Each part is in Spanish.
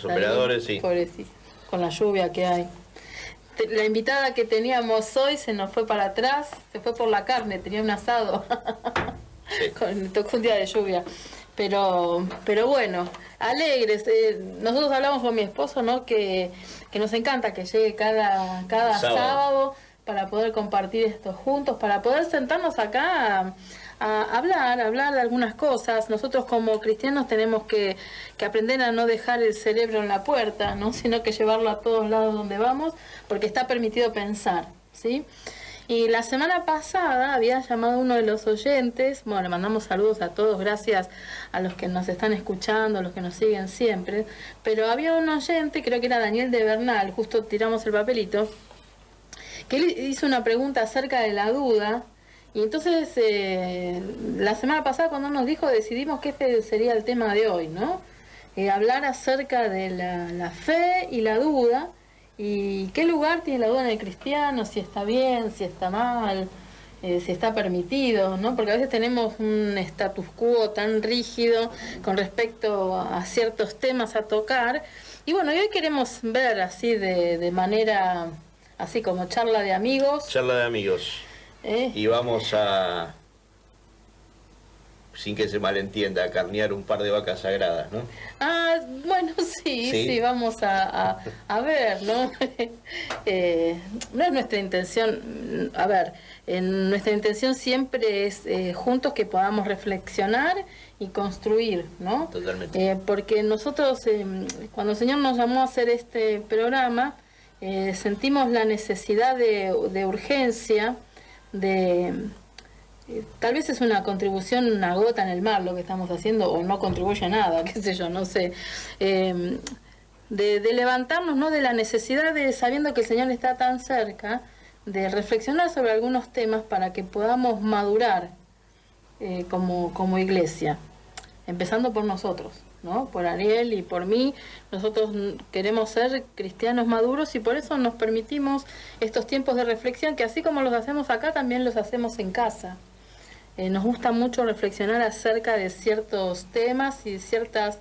Los operadores, sí. Pobrecito, con la lluvia que hay. La invitada que teníamos hoy se nos fue para atrás, se fue por la carne, tenía un asado. Sí. Tocó un día de lluvia. Pero bueno, alegres. Nosotros hablamos con mi esposo, ¿no? Que nos encanta que llegue cada sábado para poder compartir esto juntos, para poder sentarnos acá a hablar de algunas cosas. Nosotros como cristianos tenemos que aprender a no dejar el cerebro en la puerta, ¿no? Sino que llevarlo a todos lados donde vamos, porque está permitido pensar, ¿sí? Y la semana pasada había llamado uno de los oyentes, bueno, le mandamos saludos a todos, gracias a los que nos están escuchando, a los que nos siguen siempre, pero había un oyente, creo que era Daniel de Bernal, justo tiramos el papelito, que él hizo una pregunta acerca de la duda, y entonces la semana pasada cuando nos dijo decidimos que este sería el tema de hoy, ¿no? Hablar acerca de la fe y la duda, y qué lugar tiene la duda en el cristiano, si está bien, si está mal, si está permitido, ¿no? Porque a veces tenemos un status quo tan rígido con respecto a ciertos temas a tocar, y bueno, y hoy queremos ver así de manera, así como charla de amigos. Charla de amigos. Y vamos a, sin que se malentienda, a carnear un par de vacas sagradas, ¿no? Ah, bueno, sí, vamos a ver, ¿no? No es nuestra intención, a ver, nuestra intención siempre es juntos que podamos reflexionar y construir, ¿no? Totalmente. Porque nosotros, cuando el Señor nos llamó a hacer este programa, sentimos la necesidad de urgencia, tal vez es una contribución, una gota en el mar lo que estamos haciendo, o no contribuye a nada, qué sé yo, no sé, de levantarnos, ¿no? De la necesidad de, sabiendo que el Señor está tan cerca, de reflexionar sobre algunos temas para que podamos madurar como iglesia, empezando por nosotros, ¿no? Por Ariel y por mí. Nosotros queremos ser cristianos maduros y por eso nos permitimos estos tiempos de reflexión, que así como los hacemos acá, también los hacemos en casa. Nos gusta mucho reflexionar acerca de ciertos temas y ciertas,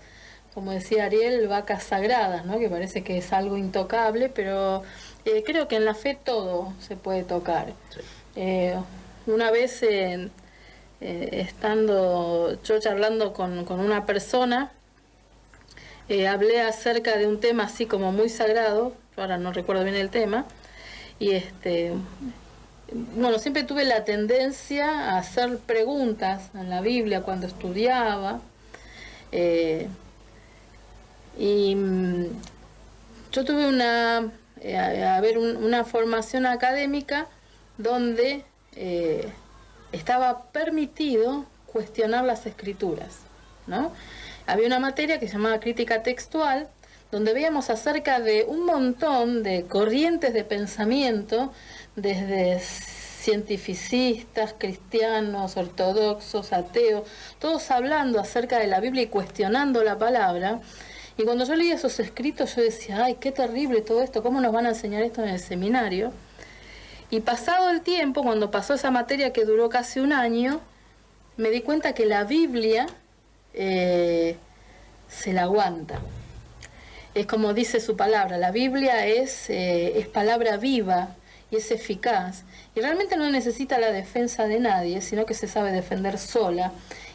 como decía Ariel, vacas sagradas, ¿no? Que parece que es algo intocable, pero creo que en la fe todo se puede tocar. Sí. Una vez estando yo charlando con una persona, hablé acerca de un tema así como muy sagrado, yo ahora no recuerdo bien el tema, y bueno, siempre tuve la tendencia a hacer preguntas en la Biblia cuando estudiaba, y yo tuve una formación académica donde estaba permitido cuestionar las escrituras, ¿no? Había una materia que se llamaba crítica textual, donde veíamos acerca de un montón de corrientes de pensamiento, desde cientificistas, cristianos, ortodoxos, ateos, todos hablando acerca de la Biblia y cuestionando la palabra. Y cuando yo leía esos escritos yo decía, ay, qué terrible todo esto, ¿cómo nos van a enseñar esto en el seminario? Y pasado el tiempo, cuando pasó esa materia que duró casi un año, me di cuenta que la Biblia se la aguanta. Es como dice su palabra, la Biblia es palabra viva y es eficaz. Y realmente no necesita la defensa de nadie, sino que se sabe defender sola.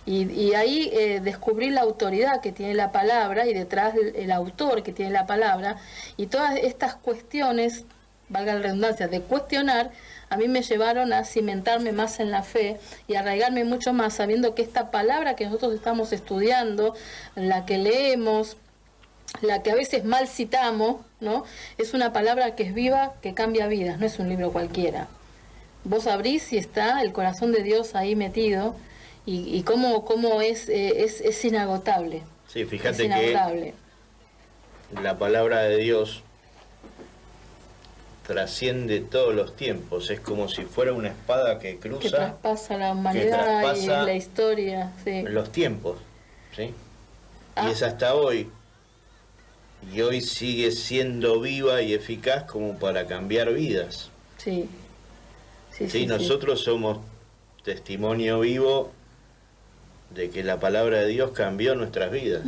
Y ahí descubrí la autoridad que tiene la palabra y detrás el autor que tiene la palabra. Y todas estas cuestiones, valga la redundancia, de cuestionar, a mí me llevaron a cimentarme más en la fe y arraigarme mucho más, sabiendo que esta palabra que nosotros estamos estudiando, la que leemos, la que a veces mal citamos, ¿no? Es una palabra que es viva, que cambia vidas, no es un libro cualquiera. Vos abrís y está el corazón de Dios ahí metido, y cómo es inagotable. Sí, fíjate que la palabra de Dios trasciende todos los tiempos, es como si fuera una espada que cruza, que traspasa la humanidad y la historia, sí. Los tiempos, ¿sí? Y es hasta hoy, y hoy sigue siendo viva y eficaz como para cambiar vidas. Sí. Sí, nosotros somos testimonio vivo de que la palabra de Dios cambió nuestras vidas.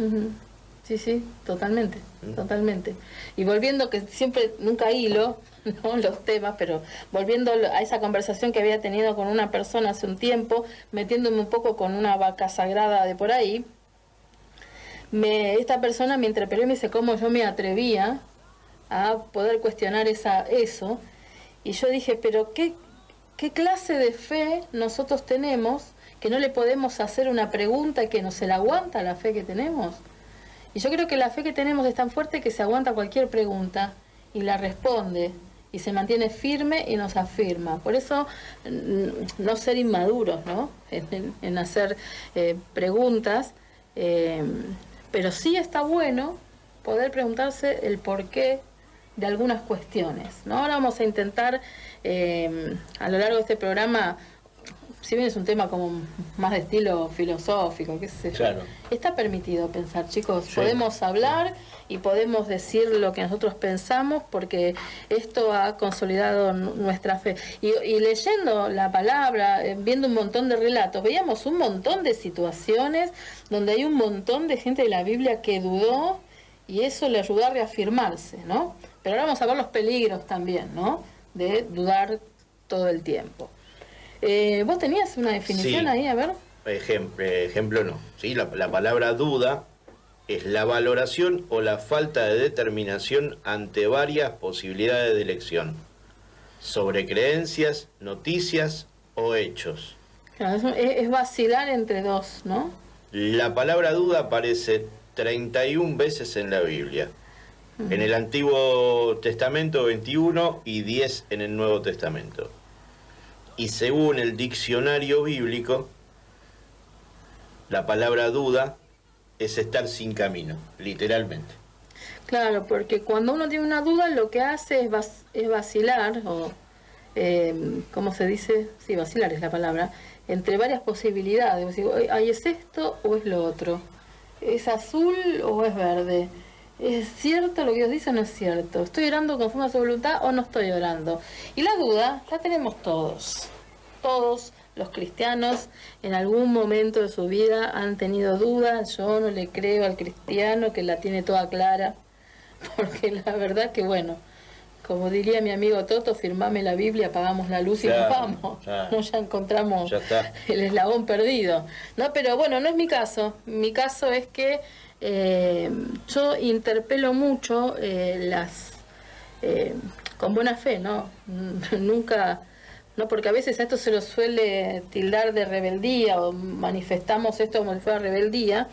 Sí, sí, totalmente, totalmente. Y volviendo, que siempre, nunca hilo, ¿no?, los temas, pero volviendo a esa conversación que había tenido con una persona hace un tiempo, metiéndome un poco con una vaca sagrada de por ahí, esta persona me interpeló y me dice cómo yo me atrevía a poder cuestionar eso, y yo dije, pero ¿qué clase de fe nosotros tenemos que no le podemos hacer una pregunta que no se la aguanta la fe que tenemos? Y yo creo que la fe que tenemos es tan fuerte que se aguanta cualquier pregunta y la responde y se mantiene firme y nos afirma. Por eso no ser inmaduros, ¿no?, en hacer preguntas, pero sí está bueno poder preguntarse el porqué de algunas cuestiones, ¿no? Ahora vamos a intentar a lo largo de este programa, si bien es un tema como más de estilo filosófico, qué sé yo, claro, está permitido pensar, chicos. Sí. Podemos hablar y podemos decir lo que nosotros pensamos, porque esto ha consolidado nuestra fe. Y leyendo la palabra, viendo un montón de relatos, veíamos un montón de situaciones donde hay un montón de gente de la Biblia que dudó y eso le ayudó a reafirmarse, ¿no? Pero ahora vamos a ver los peligros también, ¿no?, de dudar todo el tiempo. ¿Vos tenías una definición Sí. ahí? A ver. Ejemplo no. ¿Sí? La palabra duda es la valoración o la falta de determinación ante varias posibilidades de elección, sobre creencias, noticias o hechos. Claro, es vacilar entre dos, ¿no? La palabra duda aparece 31 veces en la Biblia. En el Antiguo Testamento 21 y 10 en el Nuevo Testamento. Y según el diccionario bíblico, la palabra duda es estar sin camino, literalmente. Claro, porque cuando uno tiene una duda lo que hace es vacilar, o ¿cómo se dice? Sí, vacilar es la palabra, entre varias posibilidades. Digo, ¿ay, es esto o es lo otro? ¿Es azul o es verde? ¿Es cierto lo que Dios dice o no es cierto? ¿Estoy orando conforme a su voluntad o no estoy orando? Y la duda la tenemos todos. Todos los cristianos en algún momento de su vida han tenido dudas. Yo no le creo al cristiano que la tiene toda clara, porque la verdad que, bueno, como diría mi amigo Toto, firmame la Biblia, apagamos la luz y nos vamos. No, ya encontramos el eslabón perdido. No, pero bueno, no es mi caso. Mi caso es que yo interpelo mucho con buena fe, ¿no? Nunca, no, porque a veces a esto se lo suele tildar de rebeldía o manifestamos esto como si fuera rebeldía,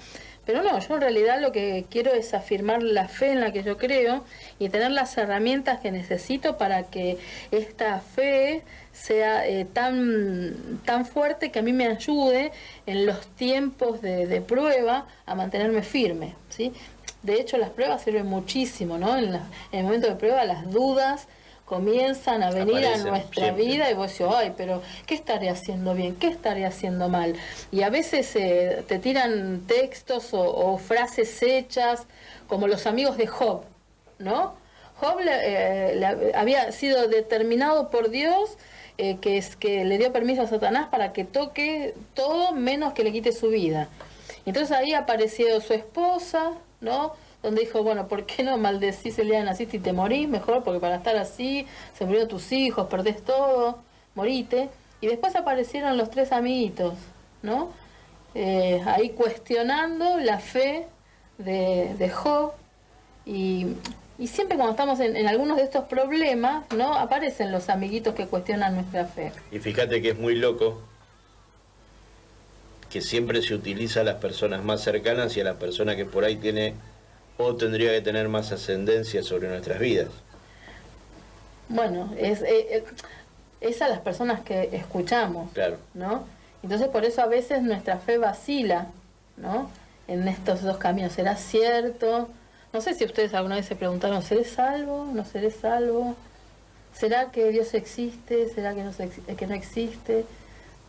pero no, yo en realidad lo que quiero es afirmar la fe en la que yo creo y tener las herramientas que necesito para que esta fe sea tan fuerte que a mí me ayude en los tiempos de prueba a mantenerme firme, ¿sí? De hecho, las pruebas sirven muchísimo, ¿no? En el momento de prueba, las dudas comienzan a venir a nuestra vida y vos decís, ay, pero ¿qué estaré haciendo bien? ¿Qué estaré haciendo mal? Y a veces te tiran textos o frases hechas, como los amigos de Job, ¿no? Job había sido determinado por Dios, que le dio permiso a Satanás para que toque todo menos que le quite su vida. Entonces ahí apareció su esposa, ¿no?, donde dijo, bueno, ¿por qué no maldecís el día que naciste y te morís? Mejor, porque para estar así, se murieron tus hijos, perdés todo, morite. Y después aparecieron los tres amiguitos, ¿no? Ahí cuestionando la fe de Job. Y siempre cuando estamos en algunos de estos problemas, ¿no?, aparecen los amiguitos que cuestionan nuestra fe. Y fíjate que es muy loco que siempre se utiliza a las personas más cercanas y a la persona que por ahí tiene o tendría que tener más ascendencia sobre nuestras vidas. Bueno, es a las personas que escuchamos, claro, ¿no? Entonces por eso a veces nuestra fe vacila, ¿no?, en estos dos caminos. ¿Será cierto? No sé si ustedes alguna vez se preguntaron, ¿seré salvo? ¿No seré salvo? ¿Será que Dios existe? ¿Será que no existe?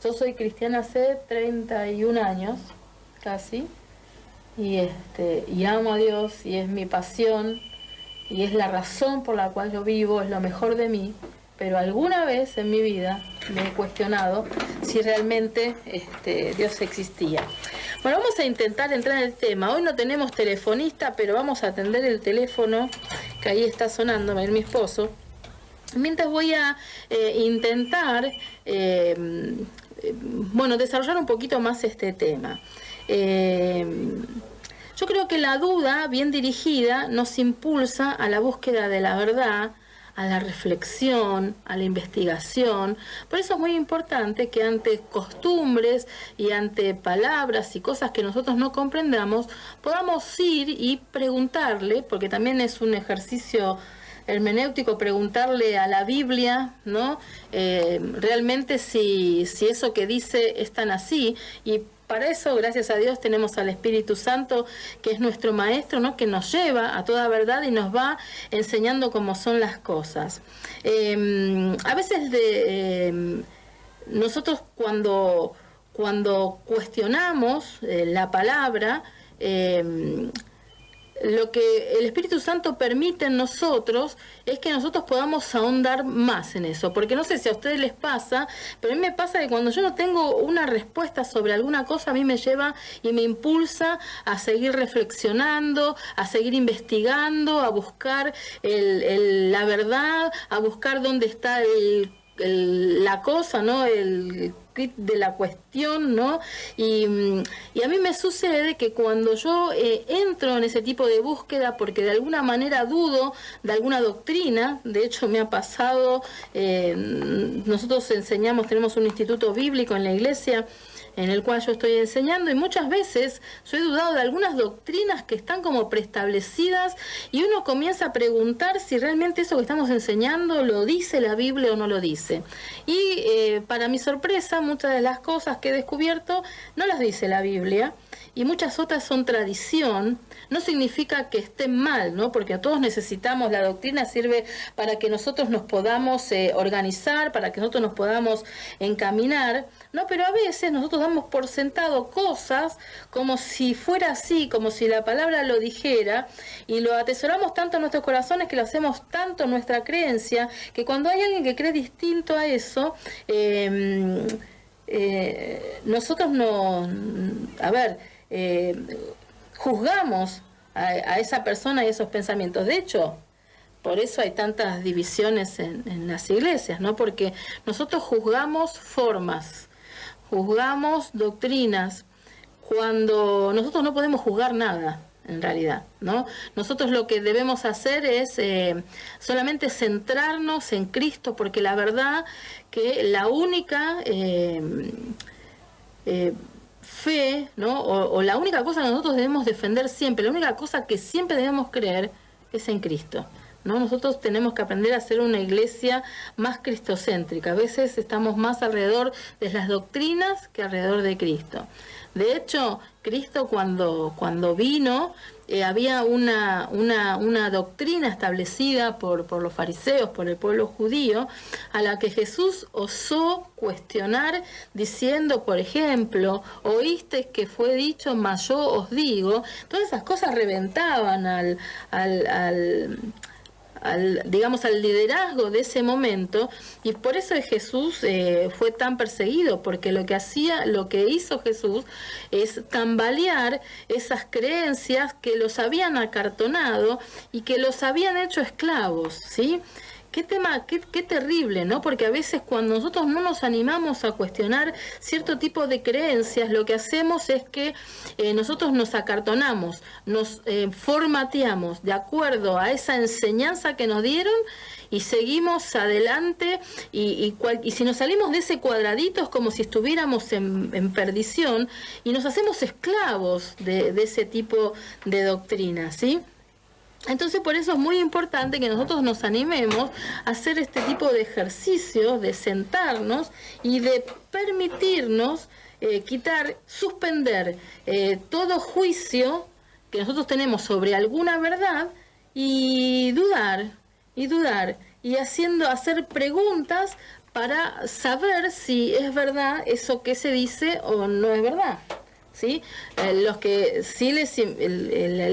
Yo soy cristiana hace 31 años, casi, y amo a Dios, y es mi pasión, y es la razón por la cual yo vivo, es lo mejor de mí, pero alguna vez en mi vida me he cuestionado si realmente Dios existía. Bueno, vamos a intentar entrar en el tema. Hoy no tenemos telefonista, pero vamos a atender el teléfono que ahí está sonando, mi esposo. Mientras voy a intentar desarrollar un poquito más este tema. Yo creo que la duda bien dirigida nos impulsa a la búsqueda de la verdad, a la reflexión, a la investigación. Por eso es muy importante que ante costumbres y ante palabras y cosas que nosotros no comprendamos, podamos ir y preguntarle, porque también es un ejercicio hermenéutico preguntarle a la Biblia, ¿no? Realmente si eso que dice es tan así. Y para eso, gracias a Dios, tenemos al Espíritu Santo, que es nuestro maestro, ¿no? Que nos lleva a toda verdad y nos va enseñando cómo son las cosas. A veces nosotros cuando cuestionamos la palabra, lo que el Espíritu Santo permite en nosotros es que nosotros podamos ahondar más en eso, porque no sé si a ustedes les pasa, pero a mí me pasa que cuando yo no tengo una respuesta sobre alguna cosa, a mí me lleva y me impulsa a seguir reflexionando, a seguir investigando, a buscar la verdad, a buscar dónde está la cosa, ¿no? El quid de la cuestión, ¿no? Y a mí me sucede que cuando yo entro en ese tipo de búsqueda, porque de alguna manera dudo de alguna doctrina, de hecho me ha pasado, nosotros tenemos un instituto bíblico en la iglesia, en el cual yo estoy enseñando, y muchas veces yo he dudado de algunas doctrinas que están como preestablecidas, y uno comienza a preguntar si realmente eso que estamos enseñando lo dice la Biblia o no lo dice. Y para mi sorpresa, muchas de las cosas que he descubierto no las dice la Biblia, y muchas otras son tradición. No significa que estén mal, ¿no? Porque a todos necesitamos, la doctrina sirve para que nosotros nos podamos organizar, para que nosotros nos podamos encaminar, ¿no? Pero a veces nosotros damos por sentado cosas como si fuera así, como si la palabra lo dijera, y lo atesoramos tanto en nuestros corazones, que lo hacemos tanto en nuestra creencia, que cuando hay alguien que cree distinto a eso, nosotros juzgamos a esa persona y esos pensamientos. De hecho, por eso hay tantas divisiones en las iglesias, ¿no? Porque nosotros juzgamos formas, juzgamos doctrinas, cuando nosotros no podemos juzgar nada, en realidad, ¿no? Nosotros lo que debemos hacer es solamente centrarnos en Cristo, porque la verdad que la única fe, ¿no? O la única cosa que nosotros debemos defender siempre, la única cosa que siempre debemos creer es en Cristo, ¿no? Nosotros tenemos que aprender a ser una iglesia más cristocéntrica. A veces estamos más alrededor de las doctrinas que alrededor de Cristo. De hecho, Cristo cuando vino, había una doctrina establecida por los fariseos, por el pueblo judío, a la que Jesús osó cuestionar diciendo, por ejemplo, oísteis que fue dicho, mas yo os digo. Todas esas cosas reventaban al liderazgo de ese momento, y por eso Jesús fue tan perseguido, porque lo que hizo Jesús es tambalear esas creencias que los habían acartonado y que los habían hecho esclavos, ¿sí? Qué tema, qué terrible, ¿no? Porque a veces cuando nosotros no nos animamos a cuestionar cierto tipo de creencias, lo que hacemos es que nosotros nos acartonamos, nos formateamos de acuerdo a esa enseñanza que nos dieron, y seguimos adelante, y si nos salimos de ese cuadradito es como si estuviéramos en perdición, y nos hacemos esclavos de ese tipo de doctrina, ¿sí? Entonces, por eso es muy importante que nosotros nos animemos a hacer este tipo de ejercicios, de sentarnos y de permitirnos suspender todo juicio que nosotros tenemos sobre alguna verdad, y dudar, y hacer preguntas para saber si es verdad eso que se dice o no es verdad. ¿Sí? La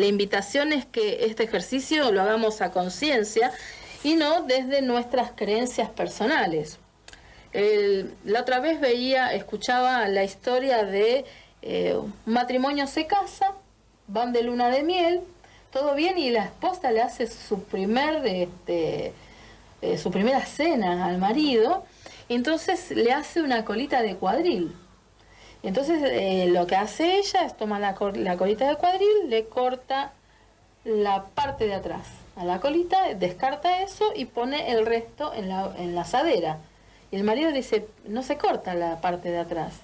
invitación es que este ejercicio lo hagamos a conciencia, y no desde nuestras creencias personales. La otra vez escuchaba la historia de un matrimonio se casa, van de luna de miel, todo bien, y la esposa le hace su primera cena al marido, y entonces le hace una colita de cuadril. Entonces lo que hace ella es tomar la colita de cuadril, le corta la parte de atrás a la colita, descarta eso y pone el resto en la asadera. Y el marido le dice, no se corta la parte de atrás.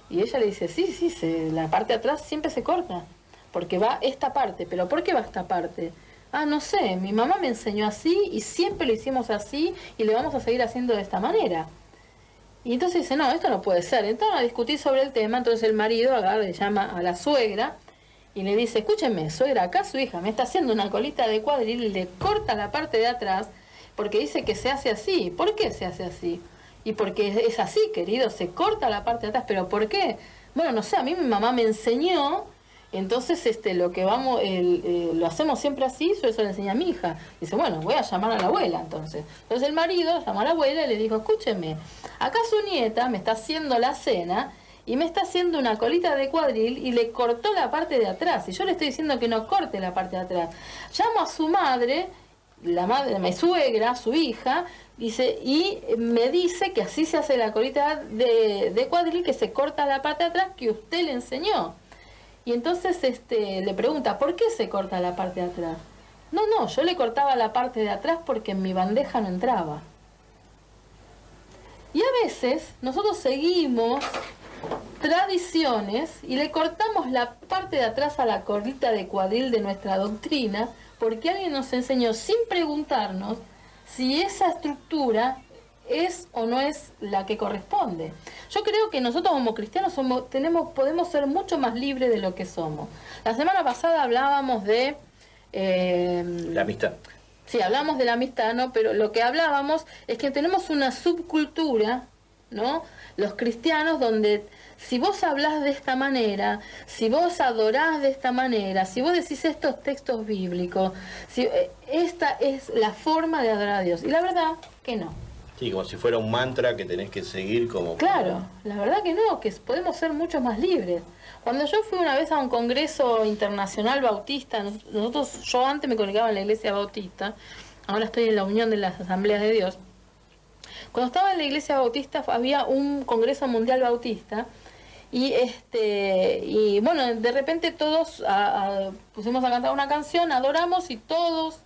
Y ella le dice, sí, la parte de atrás siempre se corta, porque va esta parte. ¿Pero por qué va esta parte? Ah, no sé, mi mamá me enseñó así y siempre lo hicimos así y le vamos a seguir haciendo de esta manera. Y entonces dice, no, esto no puede ser. Entonces a discutir sobre el tema, entonces el marido le llama a la suegra y le dice, escúcheme, suegra, acá su hija me está haciendo una colita de cuadril y le corta la parte de atrás porque dice que se hace así. ¿Por qué se hace así? Y porque es así, querido, se corta la parte de atrás. ¿Pero por qué? Bueno, no sé, a mí mi mamá me enseñó, entonces lo que lo hacemos siempre así, yo eso le enseñé a mi hija. Dice, bueno, voy a llamar a la abuela entonces. Entonces el marido llamó a la abuela y le dijo, escúcheme, acá su nieta me está haciendo la cena y me está haciendo una colita de cuadril y le cortó la parte de atrás. Y yo le estoy diciendo que no corte la parte de atrás. Llamo a su madre, la madre de mi suegra, su hija, dice, y me dice que así se hace la colita de cuadril, que se corta la parte de atrás que usted le enseñó. Y entonces le pregunta, ¿por qué se corta la parte de atrás? No, yo le cortaba la parte de atrás porque en mi bandeja no entraba. Y a veces nosotros seguimos tradiciones y le cortamos la parte de atrás a la colita de cuadril de nuestra doctrina porque alguien nos enseñó sin preguntarnos si esa estructura es o no es la que corresponde. Yo creo que nosotros como cristianos podemos ser mucho más libres de lo que somos. La semana pasada hablábamos de la amistad. Sí, hablamos de la amistad, ¿no? Pero lo que hablábamos es que tenemos una subcultura, ¿no? Los cristianos, donde si vos hablás de esta manera, si vos adorás de esta manera, si vos decís estos textos bíblicos, esta es la forma de adorar a Dios. Y la verdad que no. Sí, como si fuera un mantra que tenés que seguir como... Claro, la verdad que no, que podemos ser mucho más libres. Cuando yo fui una vez a un congreso internacional bautista, yo antes me congregaba en la iglesia bautista, ahora estoy en la Unión de las Asambleas de Dios. Cuando estaba en la iglesia bautista había un congreso mundial bautista y bueno, de repente todos pusimos a cantar una canción, adoramos y todos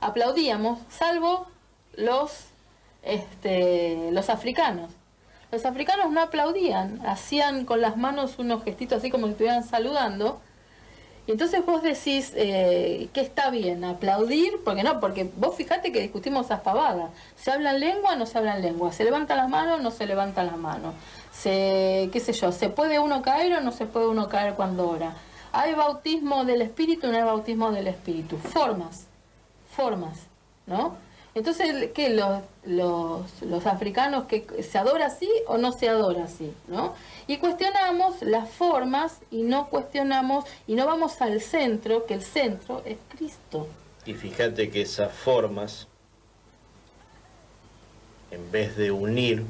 aplaudíamos, salvo los africanos. Los africanos no aplaudían, hacían con las manos unos gestitos así como si estuvieran saludando. Y entonces vos decís que está bien aplaudir, porque vos fijate que discutimos esas pavadas. ¿Se habla en lengua o no se habla en lengua? ¿Se levanta las manos o no se levanta las manos? ¿Se puede uno caer o no se puede uno caer cuando ora? ¿Hay bautismo del Espíritu o no hay bautismo del Espíritu? Formas, ¿no? Entonces, ¿qué? Los africanos, que se adora así o no se adora así, ¿no? Y cuestionamos las formas y no cuestionamos y no vamos al centro, que el centro es Cristo. Y fíjate que esas formas, en vez de unir,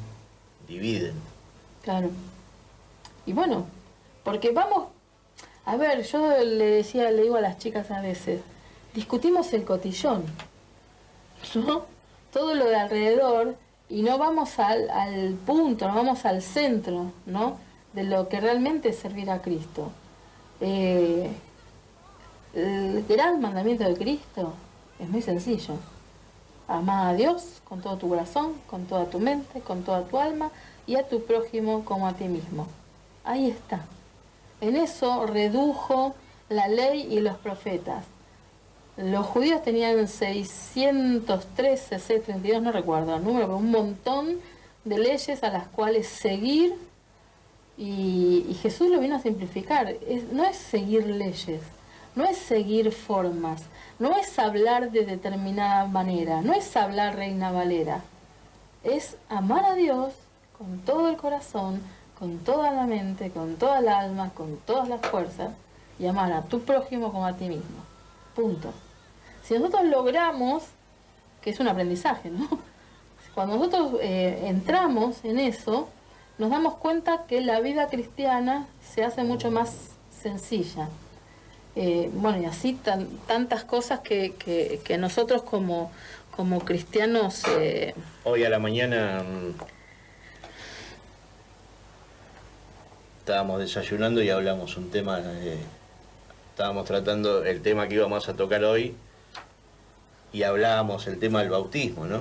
dividen. Claro. Y bueno, porque vamos, a ver, yo le digo a las chicas a veces, discutimos el cotillón, ¿no? Todo lo de alrededor y no vamos al punto, no vamos al centro, ¿no? De lo que realmente es servir a Cristo. El gran mandamiento de Cristo es muy sencillo. Amá a Dios con todo tu corazón, con toda tu mente, con toda tu alma y a tu prójimo como a ti mismo. Ahí está. En eso redujo la ley y los profetas. Los judíos tenían 613, 632, no recuerdo el número, pero un montón de leyes a las cuales seguir, y Jesús lo vino a simplificar. No es seguir leyes, no es seguir formas, no es hablar de determinada manera, no es hablar Reina Valera, es amar a Dios con todo el corazón, con toda la mente, con toda el alma, con todas las fuerzas, y amar a tu prójimo como a ti mismo. Punto. Si nosotros logramos que es un aprendizaje, ¿no? Cuando nosotros entramos en eso, nos damos cuenta que la vida cristiana se hace mucho más sencilla. Bueno, y así tantas cosas que nosotros como cristianos... Hoy a la mañana estábamos desayunando y hablamos un tema, estábamos tratando el tema que íbamos a tocar hoy y hablábamos el tema del bautismo, ¿no?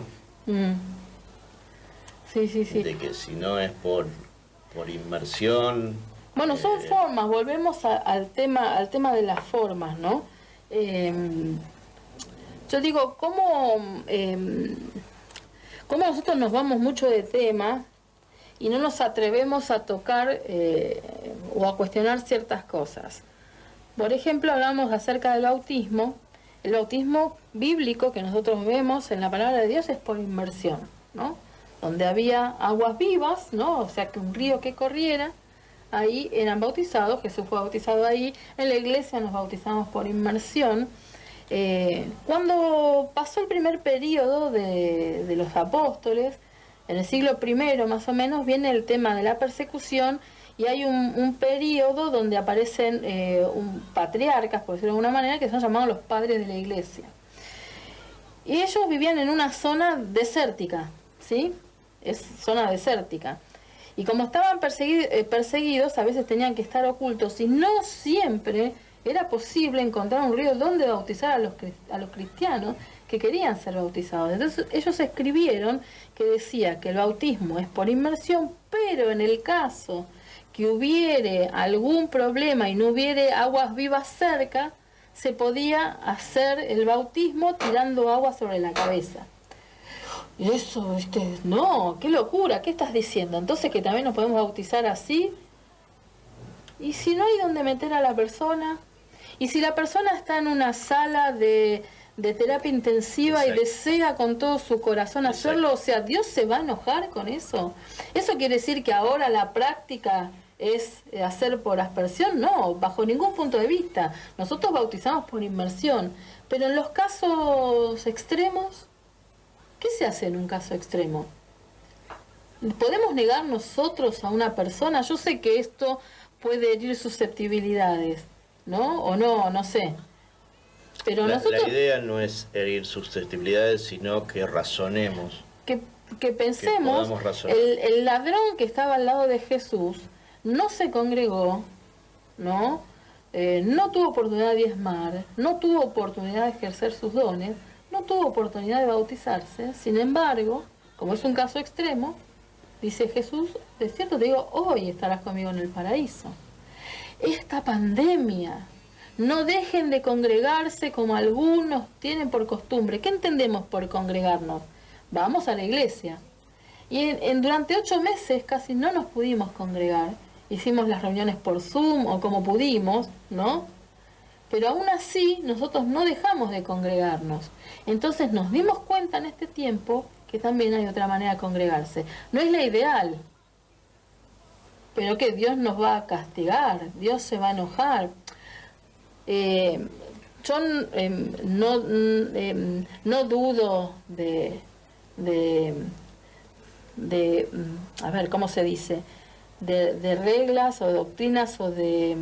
Sí. De que si no es por inmersión... Bueno, son formas, volvemos al tema de las formas, ¿no? Yo digo, ¿cómo nosotros nos vamos mucho de tema y no nos atrevemos a tocar o a cuestionar ciertas cosas? Por ejemplo, hablamos acerca del bautismo. El bautismo bíblico que nosotros vemos en la palabra de Dios es por inmersión, ¿no? Donde había aguas vivas, ¿no? O sea, que un río que corriera, ahí eran bautizados. Jesús fue bautizado ahí. En la iglesia nos bautizamos por inmersión. Cuando pasó el primer periodo de los apóstoles, en el siglo I más o menos, viene el tema de la persecución y hay un periodo donde aparecen patriarcas, por decirlo de alguna manera, que son llamados los padres de la iglesia. Y ellos vivían en una zona desértica, ¿sí? Es zona desértica. Y como estaban perseguidos, a veces tenían que estar ocultos y no siempre era posible encontrar un río donde bautizar a los cristianos que querían ser bautizados. Entonces ellos escribieron que decía que el bautismo es por inmersión, pero en el caso que hubiere algún problema y no hubiere aguas vivas cerca, se podía hacer el bautismo tirando agua sobre la cabeza. Y eso, no, qué locura, ¿qué estás diciendo? Entonces que también nos podemos bautizar así. Y si no hay donde meter a la persona, y si la persona está en una sala de terapia intensiva, exacto, y desea con todo su corazón hacerlo, exacto, o sea, ¿Dios se va a enojar con eso? ¿Eso quiere decir que ahora la práctica es hacer por aspersión? No, bajo ningún punto de vista. Nosotros bautizamos por inmersión, pero en los casos extremos, ¿qué se hace en un caso extremo? ¿Podemos negar nosotros a una persona? Yo sé que esto puede herir susceptibilidades, ¿no? O no sé. Pero la nosotros... La idea no es herir susceptibilidades, sino que razonemos. Que pensemos, que el ladrón que estaba al lado de Jesús no se congregó, ¿no? No tuvo oportunidad de diezmar, no tuvo oportunidad de ejercer sus dones, no tuvo oportunidad de bautizarse. Sin embargo, como es un caso extremo, dice Jesús, de cierto te digo, hoy estarás conmigo en el paraíso. Esta pandemia, no dejen de congregarse como algunos tienen por costumbre. ¿Qué entendemos por congregarnos? Vamos a la iglesia. Y durante 8 meses casi no nos pudimos congregar. Hicimos las reuniones por Zoom o como pudimos, ¿no? Pero aún así nosotros no dejamos de congregarnos. Entonces nos dimos cuenta en este tiempo que también hay otra manera de congregarse. No es la ideal, pero que Dios nos va a castigar, Dios se va a enojar. Yo no dudo de a ver, ¿cómo se dice? De reglas o de doctrinas o de...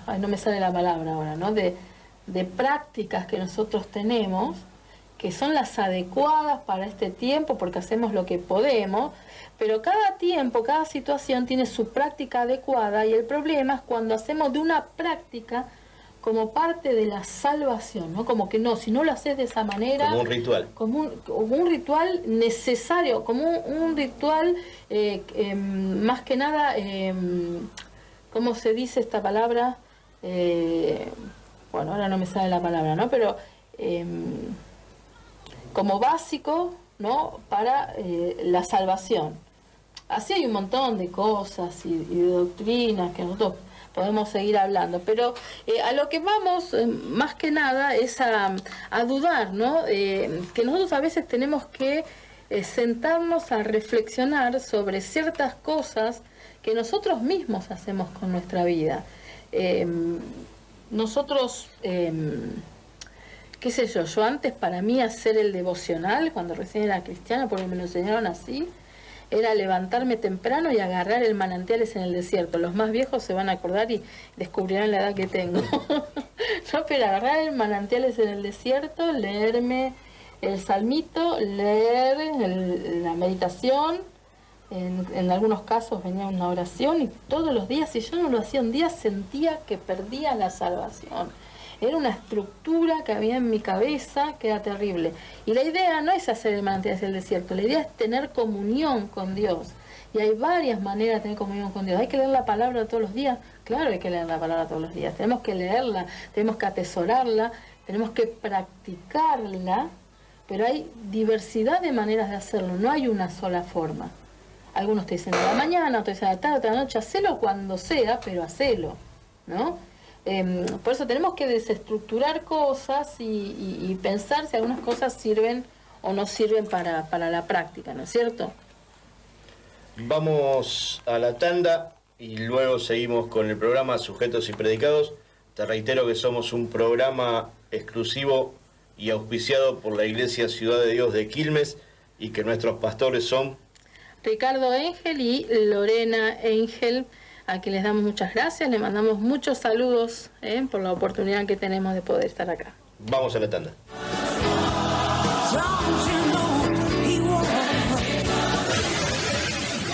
ay, no me sale la palabra ahora, ¿no? De prácticas que nosotros tenemos, que son las adecuadas para este tiempo, porque hacemos lo que podemos, pero cada tiempo, cada situación tiene su práctica adecuada, y el problema es cuando hacemos de una práctica como parte de la salvación, ¿no? Como que no, si no lo haces de esa manera... Como un ritual. Como un ritual necesario, como un ritual, más que nada, ¿cómo se dice esta palabra? Bueno, ahora no me sale la palabra, ¿no? Pero como básico, ¿no? Para la salvación. Así hay un montón de cosas y de doctrinas que nosotros podemos seguir hablando, pero a lo que vamos más que nada es a dudar, ¿no? Que nosotros a veces tenemos que sentarnos a reflexionar sobre ciertas cosas que nosotros mismos hacemos con nuestra vida. Nosotros qué sé yo antes para mí hacer el devocional, cuando recién era cristiana, porque me lo enseñaron así, era levantarme temprano y agarrar el manantiales en el desierto. Los más viejos se van a acordar y descubrirán la edad que tengo. No, pero agarrar el manantiales en el desierto, leerme el salmito, leer la meditación, en algunos casos venía una oración y todos los días, si yo no lo hacía un día, sentía que perdía la salvación. Era una estructura que había en mi cabeza que era terrible. Y la idea no es hacer el manantial del desierto, la idea es tener comunión con Dios. Y hay varias maneras de tener comunión con Dios. ¿Hay que leer la palabra todos los días? Claro, hay que leer la palabra todos los días. Tenemos que leerla, tenemos que atesorarla, tenemos que practicarla, pero hay diversidad de maneras de hacerlo, no hay una sola forma. Algunos te dicen a la mañana, otros te dicen a la tarde, otra noche, hacelo cuando sea, pero hacelo, ¿no? Por eso tenemos que desestructurar cosas y pensar si algunas cosas sirven o no sirven para la práctica, ¿no es cierto? Vamos a la tanda y luego seguimos con el programa Sujetos y Predicados. Te reitero que somos un programa exclusivo y auspiciado por la Iglesia Ciudad de Dios de Quilmes y que nuestros pastores son Ricardo Engel y Lorena Engel, a quien les damos muchas gracias, le mandamos muchos saludos por la oportunidad que tenemos de poder estar acá. Vamos a la tanda.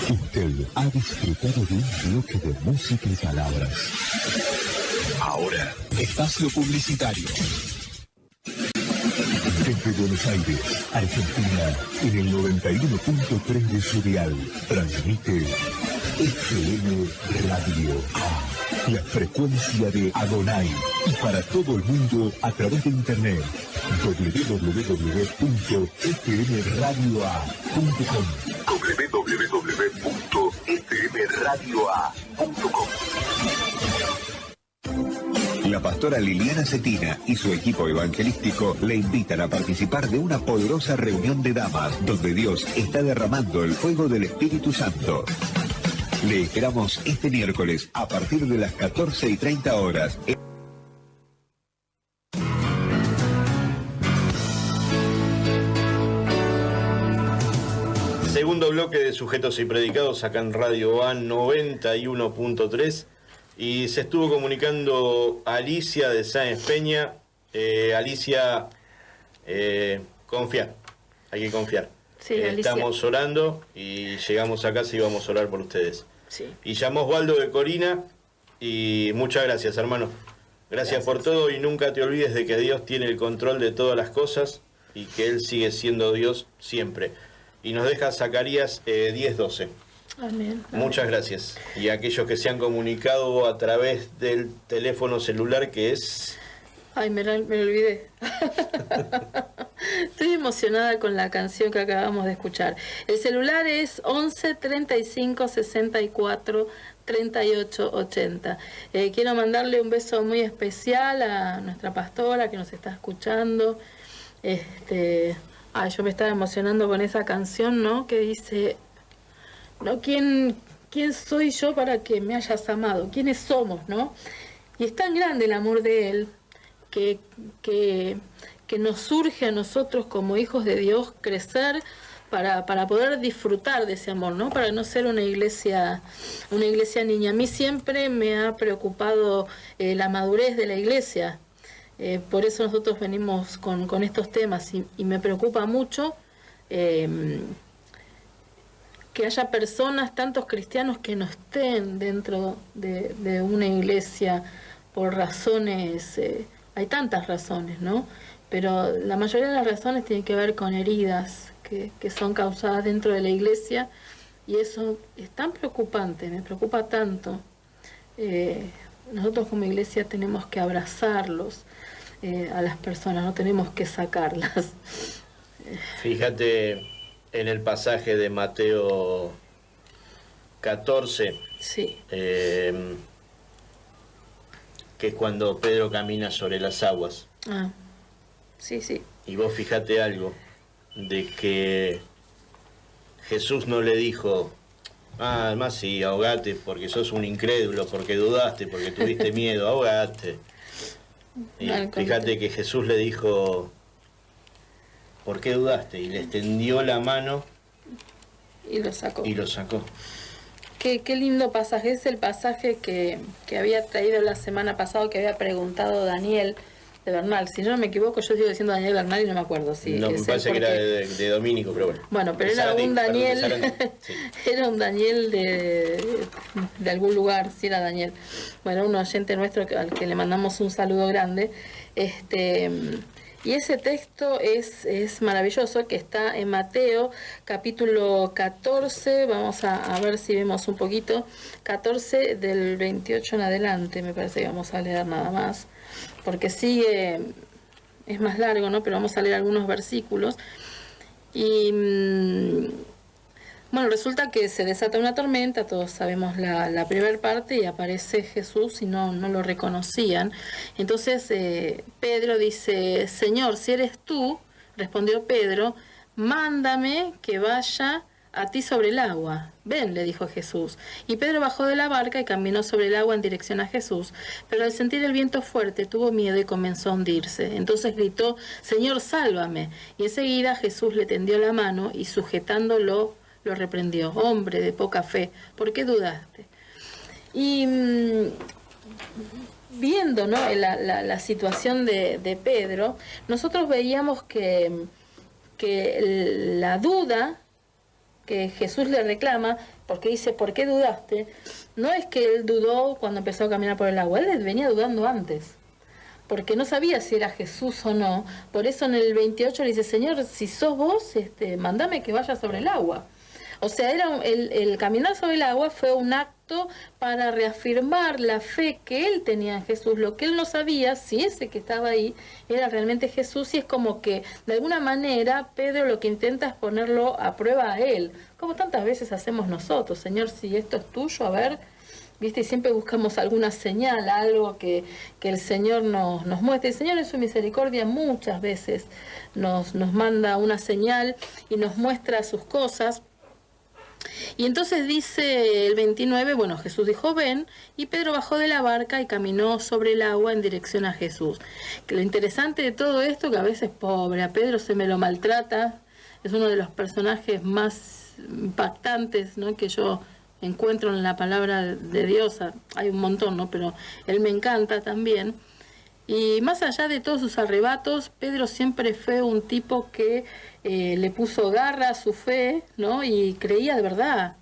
Usted ha disfrutado de un bloque de música y palabras. Ahora, espacio publicitario. Desde Buenos Aires, Argentina, en el 91.3 de su dial, transmite FM Radio A, la frecuencia de Adonai, y para todo el mundo a través de internet, www.fmradioa.com, www.fmradioa.com. La pastora Liliana Cetina y su equipo evangelístico le invitan a participar de una poderosa reunión de damas, donde Dios está derramando el fuego del Espíritu Santo. Le esperamos este miércoles a partir de las 14:30 horas. Segundo bloque de Sujetos y Predicados acá en Radio A 91.3. Y se estuvo comunicando Alicia de Sáenz Peña. Alicia, confía, hay que confiar. Sí, Alicia. Estamos orando y llegamos a casa y vamos a orar por ustedes. Sí. Y llamó Osvaldo de Corina y muchas gracias, hermano. Gracias por todo y nunca te olvides de que Dios tiene el control de todas las cosas y que Él sigue siendo Dios siempre. Y nos deja Zacarías 10:12. Amén. Muchas gracias. Y a aquellos que se han comunicado a través del teléfono celular que es... Ay, me lo olvidé. Estoy emocionada con la canción que acabamos de escuchar. El celular es 11 35 64 38 80. Quiero mandarle un beso muy especial a nuestra pastora que nos está escuchando. Yo me estaba emocionando con esa canción, ¿no? Que dice... ¿no? ¿Quién soy yo para que me hayas amado? ¿Quiénes somos, no? Y es tan grande el amor de Él que nos surge a nosotros como hijos de Dios crecer para poder disfrutar de ese amor, ¿no? Para no ser una iglesia niña. A mí siempre me ha preocupado la madurez de la iglesia. Por eso nosotros venimos con estos temas y me preocupa mucho que haya personas, tantos cristianos, que no estén dentro de una iglesia por razones, hay tantas razones, ¿no? Pero la mayoría de las razones tienen que ver con heridas que son causadas dentro de la iglesia, y eso es tan preocupante, me preocupa tanto. Nosotros como iglesia tenemos que abrazarlos a las personas, no tenemos que sacarlas. Fíjate en el pasaje de Mateo 14, sí. Que es cuando Pedro camina sobre las aguas. Sí, sí. Y vos fíjate algo, de que Jesús no le dijo, además sí, ahogate porque sos un incrédulo, porque dudaste, porque tuviste miedo, ahogate. Y fíjate que Jesús le dijo, ¿por qué dudaste? Y le extendió la mano y lo sacó. Y lo sacó. Qué lindo pasaje. Es el pasaje que había traído la semana pasada, que había preguntado Daniel de Bernal. Si yo no me equivoco, yo sigo diciendo Daniel Bernal y no me acuerdo. Si no, me parece que era de Domínico, pero bueno. Bueno, pero era un Daniel, sí. Era un Daniel de algún lugar, sí era Daniel. Bueno, un oyente nuestro al que le mandamos un saludo grande. Y ese texto es maravilloso, que está en Mateo, capítulo 14, vamos a ver si vemos un poquito, 14 del 28 en adelante, me parece que vamos a leer nada más, porque sigue, es más largo, ¿no? Pero vamos a leer algunos versículos. Y bueno, resulta que se desata una tormenta, todos sabemos la primera parte, y aparece Jesús y no lo reconocían. Entonces Pedro dice, Señor, si eres tú, respondió Pedro, mándame que vaya a ti sobre el agua. Ven, le dijo Jesús. Y Pedro bajó de la barca y caminó sobre el agua en dirección a Jesús, pero al sentir el viento fuerte tuvo miedo y comenzó a hundirse. Entonces gritó, Señor, sálvame. Y enseguida Jesús le tendió la mano y sujetándolo, lo reprendió. Hombre de poca fe, ¿por qué dudaste? Y viendo, ¿no?, la situación de Pedro, nosotros veíamos que la duda que Jesús le reclama, porque dice, ¿por qué dudaste?, no es que él dudó cuando empezó a caminar por el agua, él venía dudando antes, porque no sabía si era Jesús o no. Por eso en el 28 le dice, Señor, si sos vos, mandame que vaya sobre el agua. O sea, el caminar sobre el agua fue un acto para reafirmar la fe que él tenía en Jesús. Lo que él no sabía, si ese que estaba ahí era realmente Jesús, y es como que de alguna manera Pedro lo que intenta es ponerlo a prueba a él, como tantas veces hacemos nosotros. Señor, si esto es tuyo, a ver, ¿viste? Y siempre buscamos alguna señal, algo que el Señor nos muestre. El Señor en su misericordia muchas veces nos manda una señal y nos muestra sus cosas. Y entonces dice el 29, bueno, Jesús dijo, ven, y Pedro bajó de la barca y caminó sobre el agua en dirección a Jesús. Que lo interesante de todo esto, que a veces, pobre, a Pedro se me lo maltrata, es uno de los personajes más impactantes, ¿no?, que yo encuentro en la palabra de Dios. Hay un montón, ¿no?, pero él me encanta también. Y más allá de todos sus arrebatos, Pedro siempre fue un tipo que le puso garra a su fe, ¿no?, y creía de verdad.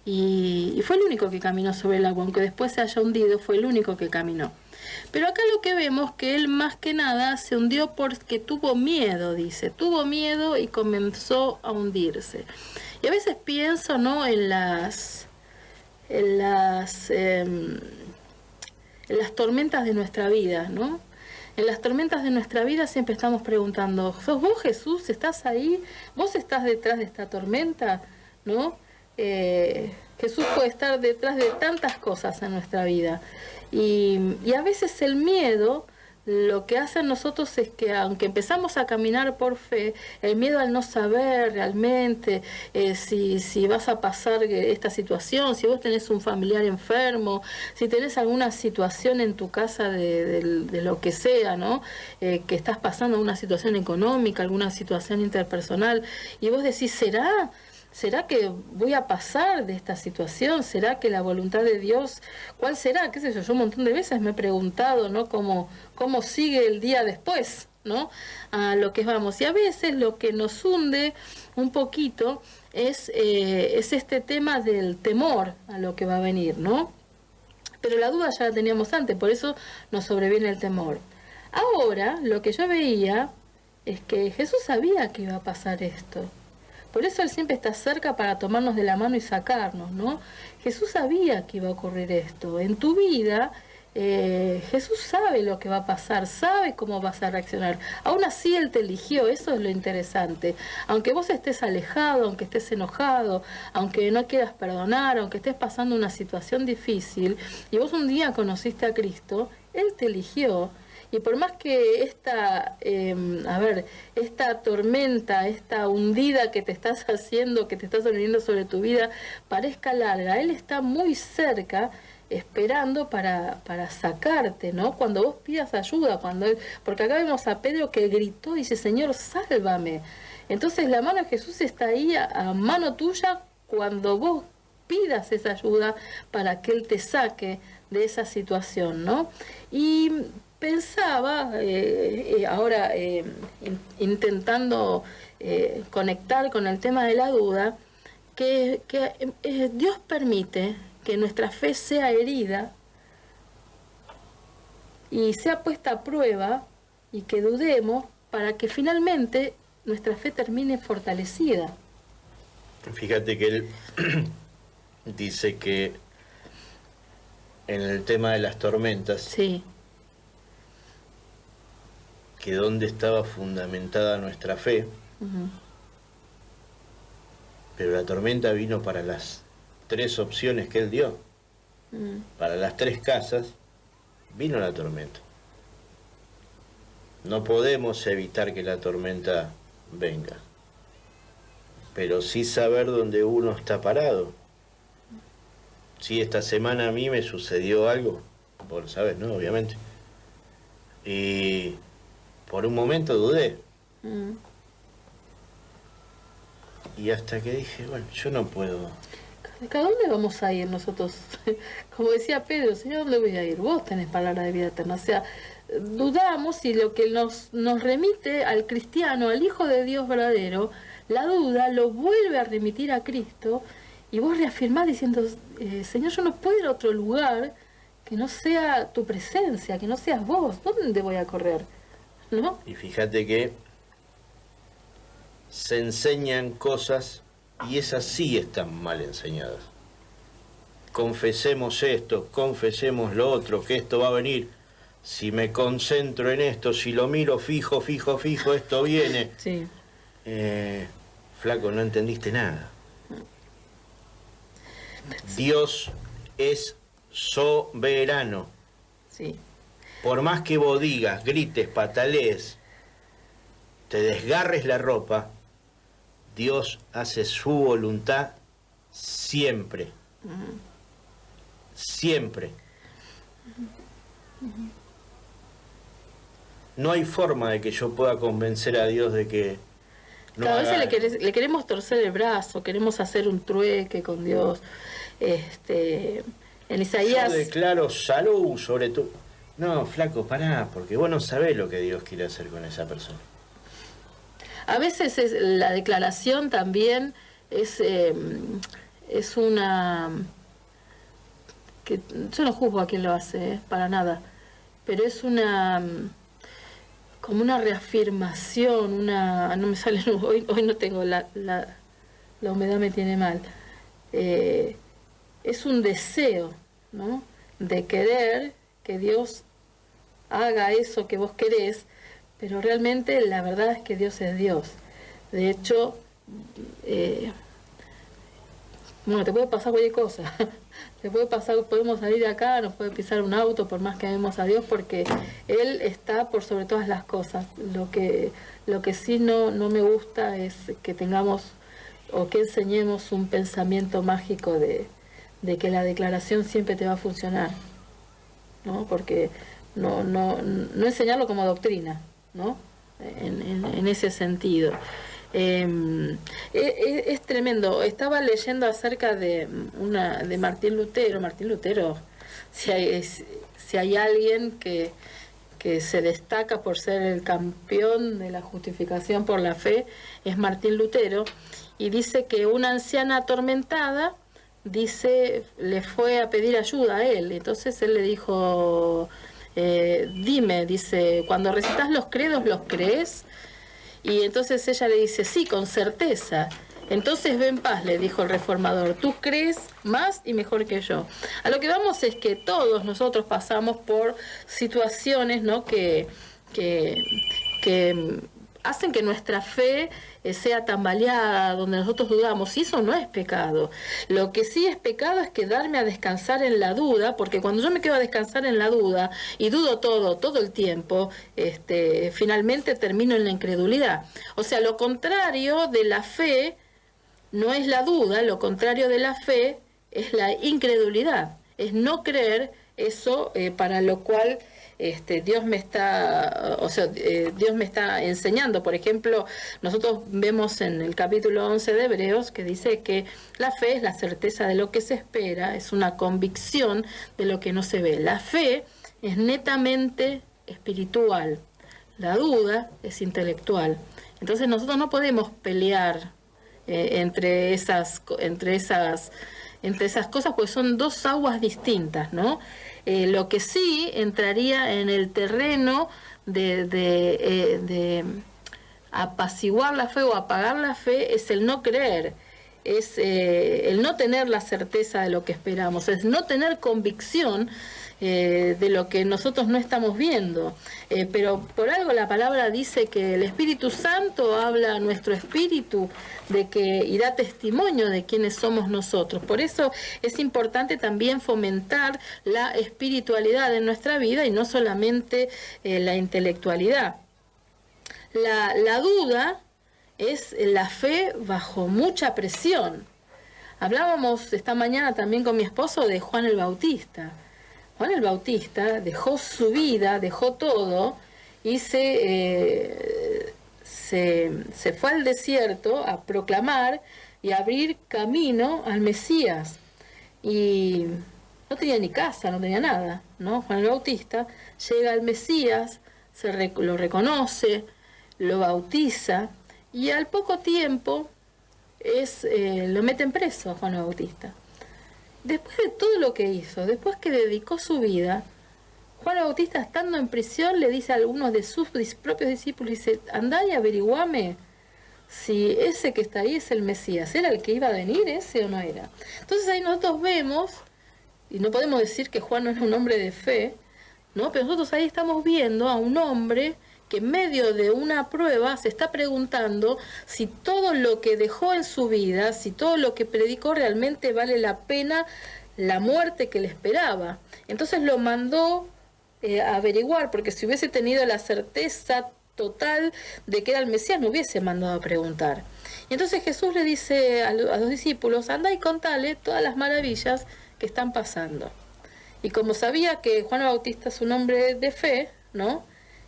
Y fue el único que caminó sobre el agua, aunque después se haya hundido, fue el único que caminó. Pero acá lo que vemos que él más que nada se hundió porque tuvo miedo, dice, tuvo miedo y comenzó a hundirse. Y a veces pienso, ¿no?, en las tormentas de nuestra vida, ¿no? En las tormentas de nuestra vida siempre estamos preguntando, ¿sos vos, Jesús? ¿Estás ahí? ¿Vos estás detrás de esta tormenta? ¿No? Jesús puede estar detrás de tantas cosas en nuestra vida. Y a veces el miedo lo que hace en nosotros es que, aunque empezamos a caminar por fe, el miedo al no saber realmente si vas a pasar esta situación, si vos tenés un familiar enfermo, si tenés alguna situación en tu casa de lo que sea, ¿no?, que estás pasando una situación económica, alguna situación interpersonal, y vos decís, ¿será que voy a pasar de esta situación? ¿Será que la voluntad de Dios, cuál será? ¿Qué sé yo? Yo un montón de veces me he preguntado, ¿no?, cómo sigue el día después, ¿no?, a lo que vamos. Y a veces lo que nos hunde un poquito es este tema del temor a lo que va a venir, ¿no? Pero la duda ya la teníamos antes, por eso nos sobreviene el temor. Ahora, lo que yo veía es que Jesús sabía que iba a pasar esto. Por eso Él siempre está cerca para tomarnos de la mano y sacarnos, ¿no? Jesús sabía que iba a ocurrir esto. En tu vida, Jesús sabe lo que va a pasar, sabe cómo vas a reaccionar. Aún así Él te eligió, eso es lo interesante. Aunque vos estés alejado, aunque estés enojado, aunque no quieras perdonar, aunque estés pasando una situación difícil, y vos un día conociste a Cristo, Él te eligió. Y por más que esta tormenta, esta hundida que te estás haciendo, que te estás viniendo sobre tu vida, parezca larga, Él está muy cerca esperando para sacarte, ¿no? Cuando vos pidas ayuda, porque acá vemos a Pedro que gritó y dice, Señor, sálvame. Entonces la mano de Jesús está ahí a mano tuya cuando vos pidas esa ayuda para que Él te saque de esa situación, ¿no? Y pensaba, ahora intentando conectar con el tema de la duda, que Dios permite que nuestra fe sea herida y sea puesta a prueba y que dudemos para que finalmente nuestra fe termine fortalecida. Fíjate que él dice que en el tema de las tormentas, sí, que dónde estaba fundamentada nuestra fe, pero la tormenta vino para las 3 opciones que él dio. Para las 3 casas vino la tormenta. No podemos evitar que la tormenta venga, pero sí saber dónde uno está parado. Si esta semana a mí me sucedió algo, vos lo sabés, ¿no? Obviamente. Y por un momento dudé. Y hasta que dije, bueno, yo no puedo. ¿A dónde vamos a ir nosotros? Como decía Pedro, Señor, ¿dónde voy a ir? Vos tenés palabra de vida eterna. O sea, dudamos y lo que nos remite al cristiano, al Hijo de Dios verdadero, la duda lo vuelve a remitir a Cristo y vos reafirmás diciendo, Señor, yo no puedo ir a otro lugar que no sea tu presencia, que no seas vos. ¿Dónde voy a correr? ¿No? Y fíjate que se enseñan cosas y esas sí están mal enseñadas. Confesemos esto, confesemos lo otro, que esto va a venir. Si me concentro en esto, si lo miro fijo, esto viene. Sí. Flaco, no entendiste nada. Dios es soberano. Sí. Por más que vos digas, grites, patalees, te desgarres la ropa, Dios hace su voluntad siempre. Siempre. No hay forma de que yo pueda convencer a Dios de que no Cada haga... vez le queremos torcer el brazo, queremos hacer un trueque con Dios. En Isaías... Yo declaro salud sobre tu... No, flaco, pará, porque vos no sabés lo que Dios quiere hacer con esa persona. A veces la declaración también es una... que yo no juzgo a quien lo hace, para nada, pero es una... como una reafirmación, no me sale, hoy no tengo, la humedad me tiene mal. Es un deseo, ¿no? De querer que Dios haga eso que vos querés, pero realmente la verdad es que Dios es Dios. De hecho, bueno, te puede pasar cualquier cosa. Te puede pasar, podemos salir de acá, nos puede pisar un auto por más que amemos a Dios, porque Él está por sobre todas las cosas. Lo que sí no me gusta es que tengamos o que enseñemos un pensamiento mágico de que la declaración siempre te va a funcionar, ¿no? Porque no enseñarlo como doctrina, ¿no? En ese sentido. Es tremendo. Estaba leyendo acerca de Martín Lutero. Martín Lutero, si hay alguien que se destaca por ser el campeón de la justificación por la fe, es Martín Lutero. Y dice que una anciana atormentada, le fue a pedir ayuda a él. Entonces él le dijo, dime, dice, cuando recitas los credos, ¿los crees? Y entonces ella le dice, sí, con certeza. Entonces ve en paz, le dijo el reformador, tú crees más y mejor que yo. A lo que vamos es que todos nosotros pasamos por situaciones, ¿no? que hacen que nuestra fe sea tambaleada, donde nosotros dudamos, y eso no es pecado. Lo que sí es pecado es quedarme a descansar en la duda, porque cuando yo me quedo a descansar en la duda y dudo todo el tiempo, finalmente termino en la incredulidad. O sea, lo contrario de la fe no es la duda, lo contrario de la fe es la incredulidad. es no creer eso para lo cual Dios me está, Dios me está enseñando. Por ejemplo, nosotros vemos en el capítulo 11 de Hebreos que dice que la fe es la certeza de lo que se espera, es una convicción de lo que no se ve. La fe es netamente espiritual, la duda es intelectual. Entonces nosotros no podemos pelear entre esas cosas, porque son dos aguas distintas, ¿no? Lo que sí entraría en el terreno de apaciguar la fe o apagar la fe es el no creer, es el no tener la certeza de lo que esperamos, es no tener convicción de lo que nosotros no estamos viendo. Pero por algo la palabra dice que el Espíritu Santo habla a nuestro espíritu de que y da testimonio de quiénes somos nosotros. Por eso es importante también fomentar la espiritualidad en nuestra vida y no solamente la intelectualidad. La duda es la fe bajo mucha presión. Hablábamos esta mañana también con mi esposo de Juan el Bautista. Juan el Bautista dejó su vida, dejó todo y se fue al desierto a proclamar y a abrir camino al Mesías. Y no tenía ni casa, no tenía nada, ¿no? Juan el Bautista llega al Mesías, lo reconoce, lo bautiza y al poco tiempo lo meten preso a Juan el Bautista. Después de todo lo que hizo, después que dedicó su vida, Juan el Bautista, estando en prisión, le dice a algunos de sus propios discípulos, dice, andá y averiguame si ese que está ahí es el Mesías. ¿Era el que iba a venir ese o no era? Entonces ahí nosotros vemos, y no podemos decir que Juan no era un hombre de fe, ¿no? Pero nosotros ahí estamos viendo a un hombre que en medio de una prueba se está preguntando si todo lo que dejó en su vida, si todo lo que predicó realmente vale la pena la muerte que le esperaba. Entonces lo mandó a averiguar, porque si hubiese tenido la certeza total de que era el Mesías, no hubiese mandado a preguntar. Y entonces Jesús le dice a los discípulos, anda y contale todas las maravillas que están pasando. Y como sabía que Juan el Bautista es un hombre de fe, ¿no?,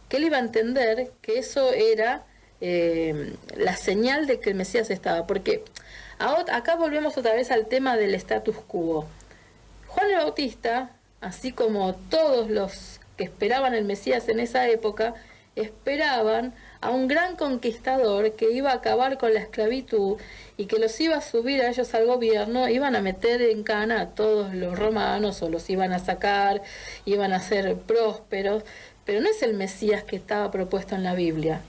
que él iba a entender que eso era la señal de que el Mesías estaba. Porque acá volvemos otra vez al tema del status quo. Juan el Bautista, así como todos los que esperaban el Mesías en esa época, esperaban a un gran conquistador que iba a acabar con la esclavitud y que los iba a subir a ellos al gobierno, iban a meter en cana a todos los romanos o los iban a sacar, iban a ser prósperos. Pero no es el Mesías que estaba propuesto en la Biblia.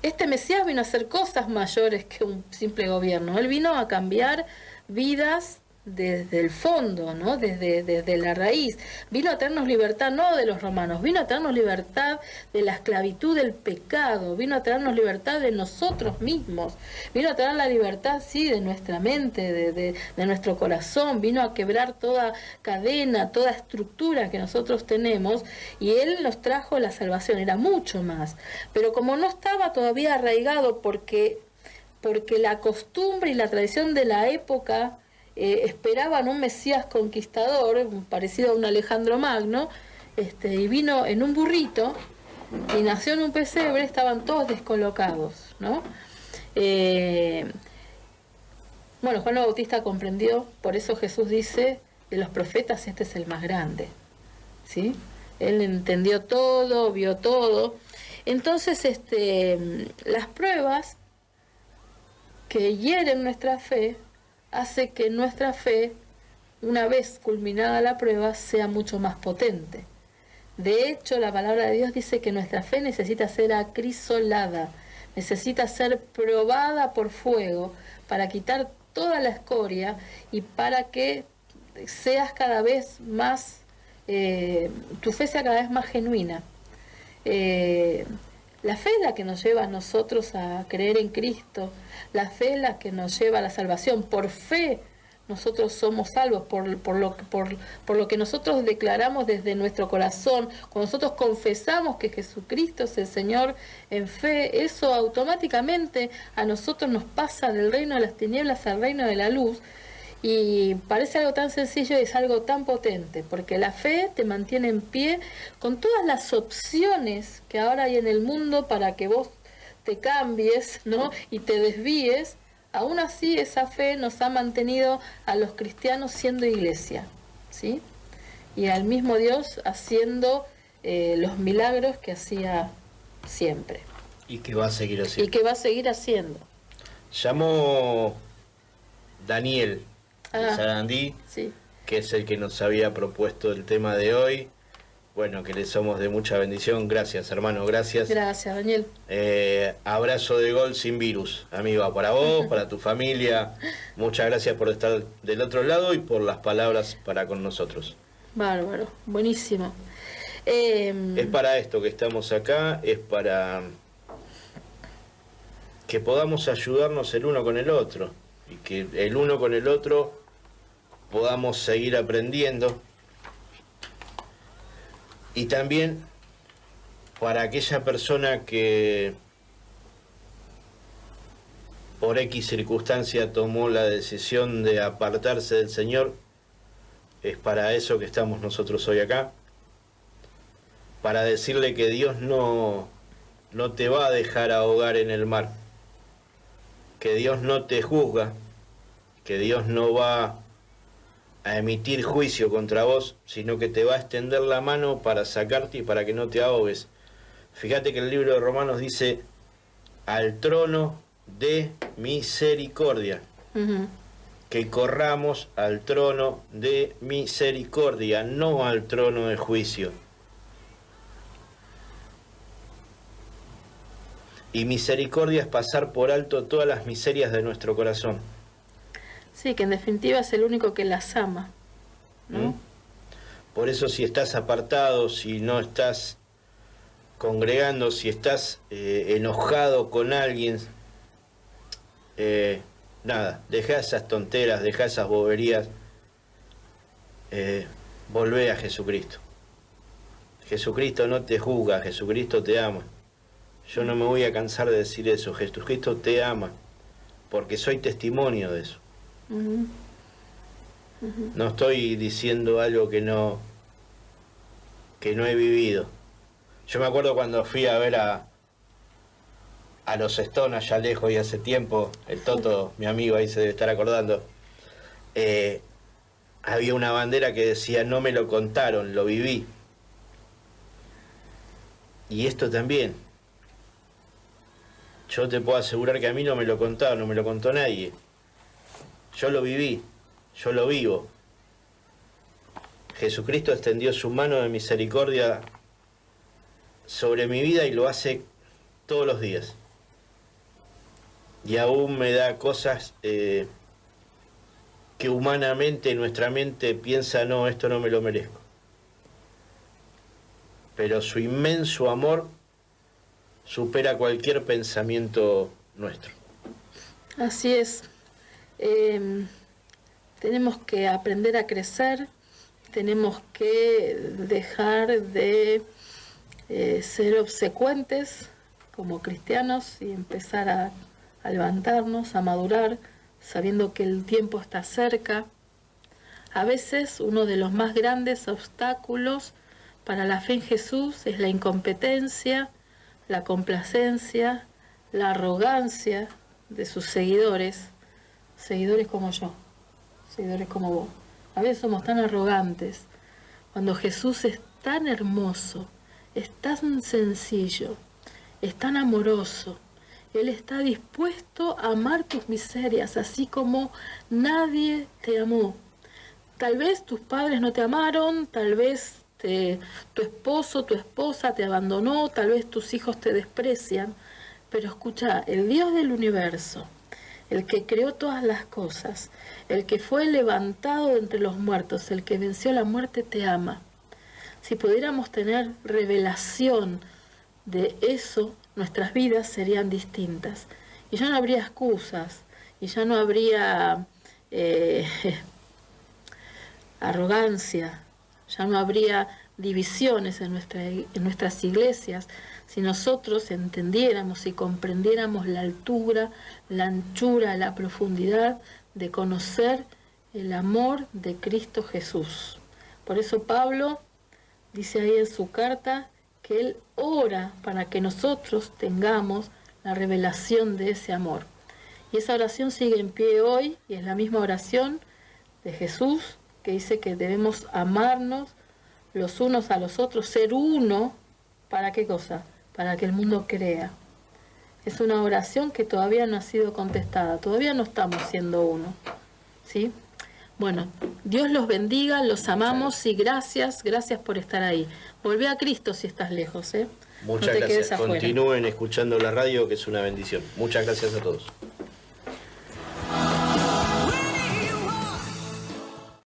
Este Mesías vino a hacer cosas mayores que un simple gobierno. Él vino a cambiar vidas desde el fondo, ¿no? Desde la raíz. Vino a traernos libertad no de los romanos, vino a traernos libertad de la esclavitud del pecado, vino a traernos libertad de nosotros mismos, vino a traer la libertad, sí, de nuestra mente, de nuestro corazón, vino a quebrar toda cadena, toda estructura que nosotros tenemos, y Él nos trajo la salvación, era mucho más. Pero como no estaba todavía arraigado porque la costumbre y la tradición de la época esperaban un Mesías conquistador, parecido a un Alejandro Magno, y vino en un burrito y nació en un pesebre, estaban todos descolocados, ¿no? Bueno, Juan el Bautista comprendió, por eso Jesús dice, de los profetas este es el más grande, ¿sí? Él entendió todo, vio todo. Entonces, las pruebas que hieren nuestra fe hace que nuestra fe, una vez culminada la prueba, sea mucho más potente. De hecho, la palabra de Dios dice que nuestra fe necesita ser acrisolada, necesita ser probada por fuego para quitar toda la escoria y para que seas cada vez más, tu fe sea cada vez más genuina. La fe es la que nos lleva a nosotros a creer en Cristo. La fe es la que nos lleva a la salvación. Por fe nosotros somos salvos, por lo que nosotros declaramos desde nuestro corazón. Cuando nosotros confesamos que Jesucristo es el Señor en fe, eso automáticamente a nosotros nos pasa del reino de las tinieblas al reino de la luz. Y parece algo tan sencillo y es algo tan potente, porque la fe te mantiene en pie con todas las opciones que ahora hay en el mundo para que vos te cambies, ¿no? Y te desvíes. Aún así, esa fe nos ha mantenido a los cristianos siendo iglesia, ¿sí? Y al mismo Dios haciendo los milagros que hacía siempre. Y que va a seguir haciendo. Y que va a seguir haciendo. Llamó Daniel de Ah, Sarandí, sí. que es el que nos había propuesto el tema de hoy. Bueno, que le somos de mucha bendición. Gracias, hermano, gracias. Gracias, Daniel. Abrazo de gol sin virus, amigo, para vos, para tu familia. Muchas gracias por estar del otro lado y por las palabras para con nosotros. Bárbaro, buenísimo. Es para esto que estamos acá, es para que podamos ayudarnos el uno con el otro y que el uno con el otro podamos seguir aprendiendo. Y también para aquella persona que por X circunstancia tomó la decisión de apartarse del Señor, es para eso que estamos nosotros hoy acá, para decirle que Dios no te va a dejar ahogar en el mar, que Dios no te juzga, que Dios no va a emitir juicio contra vos, sino que te va a extender la mano para sacarte y para que no te ahogues. Fíjate que el libro de Romanos dice, al trono de misericordia. Uh-huh. Que corramos al trono de misericordia, no al trono de juicio. Y misericordia es pasar por alto todas las miserias de nuestro corazón. Sí, que en definitiva es el único que las ama, ¿no? Por eso si estás apartado, si no estás congregando, si estás enojado con alguien, nada, deja esas tonteras, deja esas boberías, volvé a Jesucristo. Jesucristo no te juzga, Jesucristo te ama. Yo no me voy a cansar de decir eso, Jesucristo te ama, porque soy testimonio de eso. Uh-huh. Uh-huh. No estoy diciendo algo que no he vivido. Yo me acuerdo cuando fui a ver a los Stones allá lejos y hace tiempo, el Toto, mi amigo ahí se debe estar acordando, había una bandera que decía no me lo contaron, lo viví. Y esto también. Yo te puedo asegurar que a mí no me lo contaron, no me lo contó nadie. Yo lo viví, yo lo vivo. Jesucristo extendió su mano de misericordia sobre mi vida y lo hace todos los días. Y aún me da cosas que humanamente nuestra mente piensa, no, esto no me lo merezco. Pero su inmenso amor supera cualquier pensamiento nuestro. Así es. Tenemos que aprender a crecer, tenemos que dejar de ser obsecuentes como cristianos y empezar a levantarnos, a madurar, sabiendo que el tiempo está cerca. A veces uno de los más grandes obstáculos para la fe en Jesús es la incompetencia, la complacencia, la arrogancia de sus seguidores como yo, seguidores como vos. A veces somos tan arrogantes, cuando Jesús es tan hermoso, es tan sencillo, es tan amoroso. Él está dispuesto a amar tus miserias, así como nadie te amó. Tal vez tus padres no te amaron, tal vez tu esposo, tu esposa te abandonó, tal vez tus hijos te desprecian, pero escucha, el Dios del universo, el que creó todas las cosas, el que fue levantado de entre los muertos, el que venció la muerte, te ama. Si pudiéramos tener revelación de eso, nuestras vidas serían distintas. Y ya no habría excusas, y ya no habría arrogancia, ya no habría divisiones en nuestras iglesias, si nosotros entendiéramos y comprendiéramos la altura, la anchura, la profundidad de conocer el amor de Cristo Jesús. Por eso Pablo dice ahí en su carta que él ora para que nosotros tengamos la revelación de ese amor. Y esa oración sigue en pie hoy, y es la misma oración de Jesús, que dice que debemos amarnos los unos a los otros, ser uno. ¿Para qué cosa? Para que el mundo crea. Es una oración que todavía no ha sido contestada, todavía no estamos siendo uno, ¿sí? Bueno, Dios los bendiga, los amamos y gracias por estar ahí. Volvé a Cristo si estás lejos, ¿eh? Muchas gracias. Continúen escuchando la radio, que es una bendición. Muchas gracias a todos.